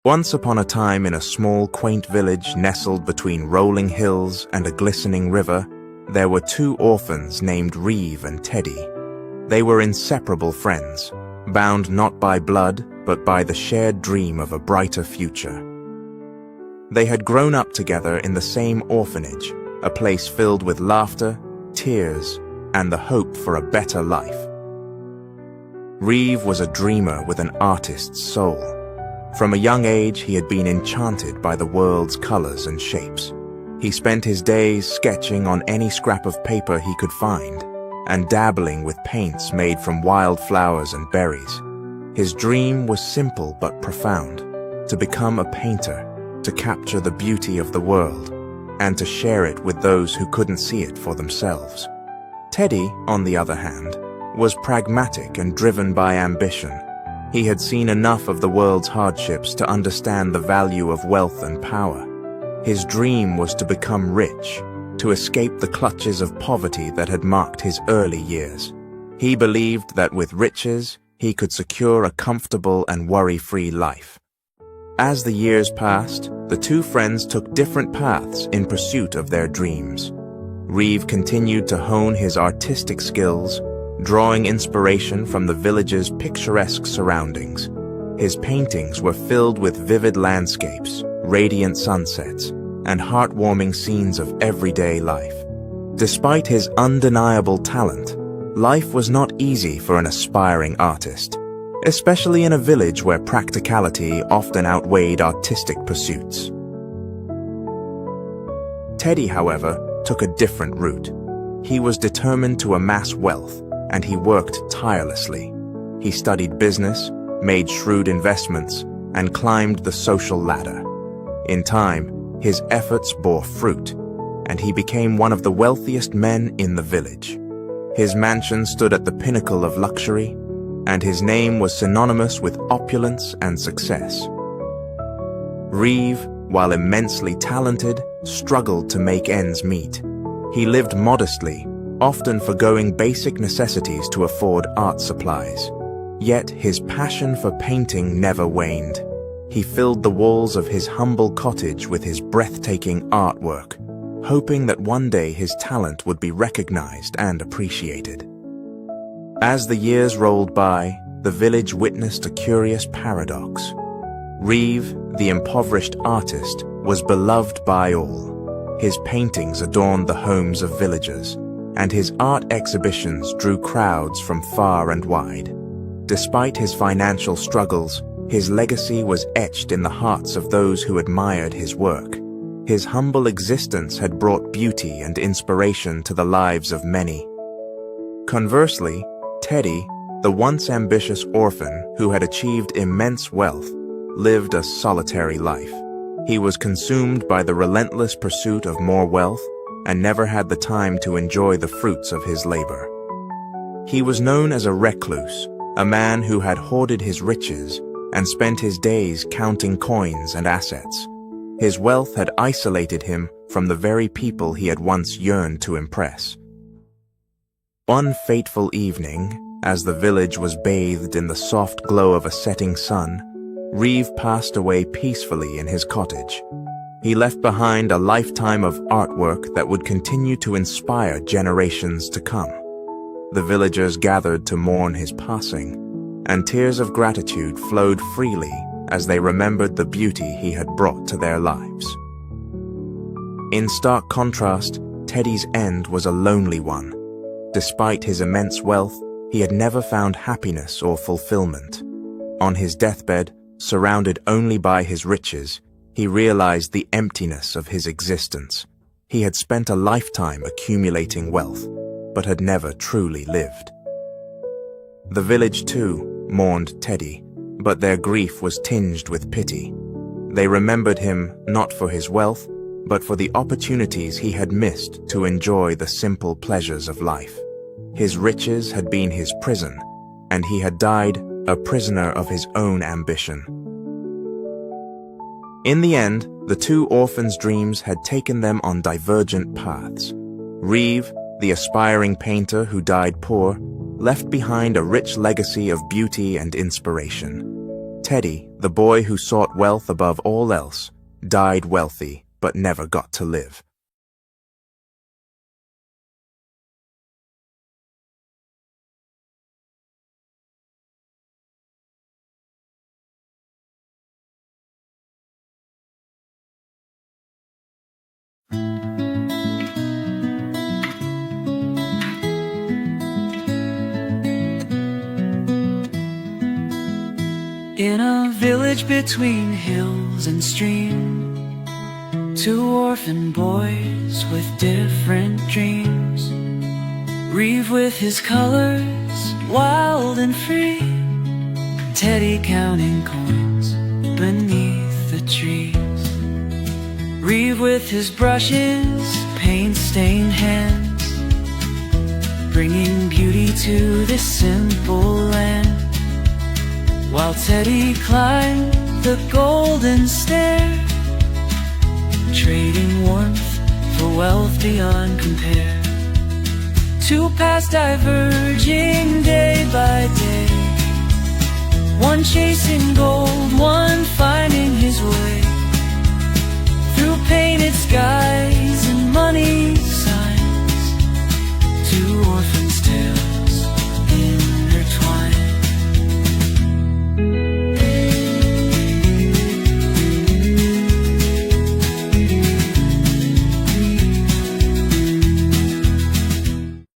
Once upon a time, in a small, quaint village nestled between rolling hills and a glistening river, there were two orphans named Reeve and Teddy. They were inseparable friends, bound not by blood, but by the shared dream of a brighter future. They had grown up together in the same orphanage, a place filled with laughter, tears, and the hope for a better life. Reeve was a dreamer with an artist's soul. From a young age, he had been enchanted by the world's colors and shapes. He spent his days sketching on any scrap of paper he could find, and dabbling with paints made from wild flowers and berries. His dream was simple but profound: to become a painter, to capture the beauty of the world, and to share it with those who couldn't see it for themselves. Teddy, on the other hand, was pragmatic and driven by ambition. He had seen enough of the world's hardships to understand the value of wealth and power. His dream was to become rich, to escape the clutches of poverty that had marked his early years. He believed that with riches, he could secure a comfortable and worry-free life. As the years passed, the two friends took different paths in pursuit of their dreams. Reeve continued to hone his artistic skills, drawing inspiration from the village's picturesque surroundings. His paintings were filled with vivid landscapes, radiant sunsets, and heartwarming scenes of everyday life. Despite his undeniable talent, life was not easy for an aspiring artist, especially in a village where practicality often outweighed artistic pursuits. Teddy, however, took a different route. He was determined to amass wealth, and he worked tirelessly. He studied business, made shrewd investments, and climbed the social ladder. In time, his efforts bore fruit, and he became one of the wealthiest men in the village. His mansion stood at the pinnacle of luxury, and his name was synonymous with opulence and success. Reeve, while immensely talented, struggled to make ends meet. He lived modestly, often forgoing basic necessities to afford art supplies. Yet his passion for painting never waned. He filled the walls of his humble cottage with his breathtaking artwork, hoping that one day his talent would be recognized and appreciated. As the years rolled by, the village witnessed a curious paradox. Reeve, the impoverished artist, was beloved by all. His paintings adorned the homes of villagers, and his art exhibitions drew crowds from far and wide. Despite his financial struggles, his legacy was etched in the hearts of those who admired his work. His humble existence had brought beauty and inspiration to the lives of many. Conversely, Teddy, the once ambitious orphan who had achieved immense wealth, lived a solitary life. He was consumed by the relentless pursuit of more wealth and never had the time to enjoy the fruits of his labor. He was known as a recluse, a man who had hoarded his riches and spent his days counting coins and assets. His wealth had isolated him from the very people he had once yearned to impress. One fateful evening, as the village was bathed in the soft glow of a setting sun, Reeve passed away peacefully in his cottage. He left behind a lifetime of artwork that would continue to inspire generations to come. The villagers gathered to mourn his passing, and tears of gratitude flowed freely as they remembered the beauty he had brought to their lives. In stark contrast, Teddy's end was a lonely one. Despite his immense wealth, he had never found happiness or fulfillment. On his deathbed, surrounded only by his riches, he realized the emptiness of his existence. He had spent a lifetime accumulating wealth, but had never truly lived. The village, too, mourned Teddy, but their grief was tinged with pity. They remembered him not for his wealth, but for the opportunities he had missed to enjoy the simple pleasures of life. His riches had been his prison, and he had died a prisoner of his own ambition. In the end, the two orphans' dreams had taken them on divergent paths. Reeve, the aspiring painter who died poor, left behind a rich legacy of beauty and inspiration. Teddy, the boy who sought wealth above all else, died wealthy but never got to live. In a village between hills and stream, two orphan boys with different dreams. Reeve with his colors, wild and free, Teddy counting coins beneath the trees. Reeve with his brushes, paint-stained hands, bringing beauty to this simple land. While Teddy climbed the golden stair, trading warmth for wealth beyond compare. Two paths diverging day by day, one chasing gold, one